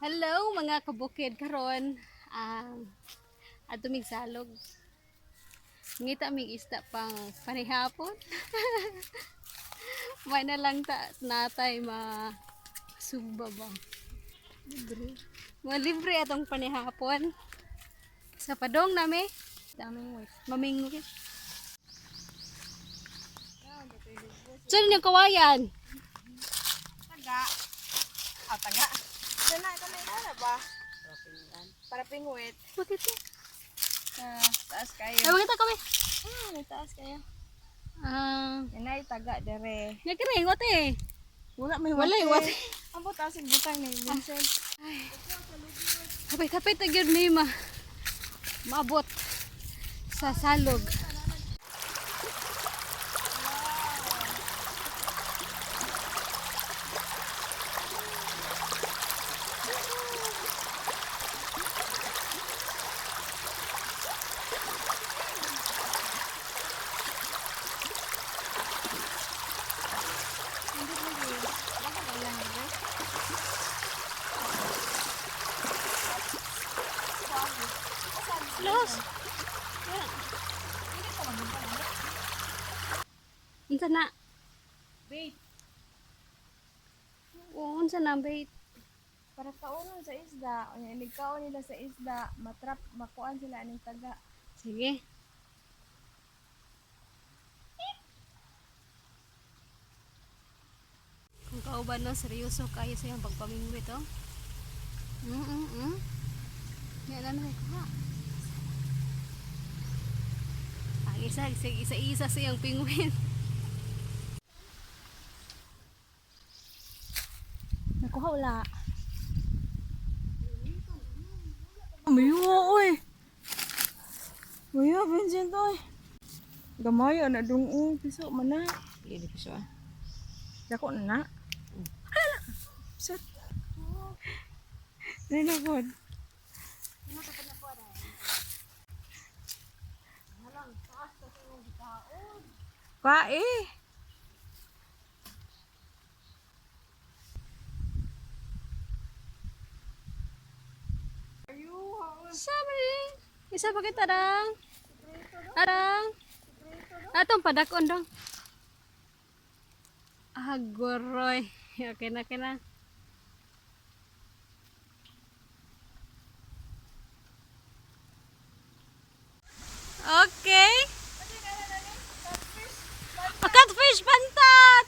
Hello mga kabukid karon adto mig salog. Ngita mig isda pang panihapon. May na lang natay sugba ba. Libre. Libre atong panihapon. Sa padong nami. Daming wait. Mamingwit. Saan yung kawayan? Taga. Taga. Dala ito may dala ba? Para pingwit. Bakit yan? Taas kayo. Ay, bakit kami? May taas kayo. Yan Yan ay taga dere. kering, wate. Wala may Wala yung wate. Ang taas yung butang ni Vincent. Kapit-kapit na yun ni maabot sa salog. Los. Unsa na? Bait. Oo, unsa na bait? Para kaunon sa isda. O yan, kaon nila sa isda. Matrap, makuan sila aning taga. Sige. Kung kauban no, seryoso kayo sa iyang pagpamingwit, oh. Yan na kuha. Ang isa sa iyang pingwin. Nakuha wala. Mayuwa, oy. Mayuwa, Vincent, oy. Gamay, anak dong, piso, mana. Hindi piso ah. Dako na na. Hala! Sat. Dahil na po. Pa eh. Sabi. Isa pa kita dang. Arang. Atong padakon dong. Agoroy. Okay na kina. Okay. A catfish pantat.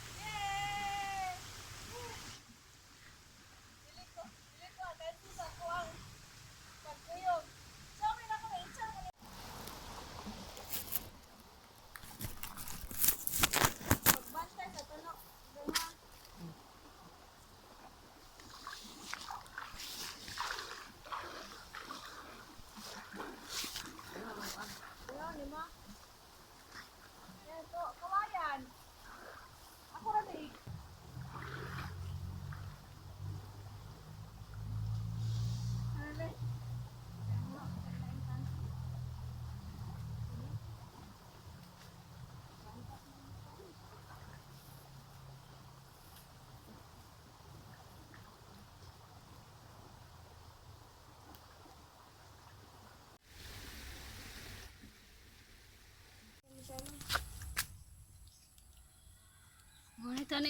Oh, ito na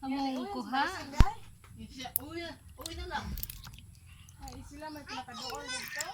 among kuha. Ay, sila may pinakadoon dito.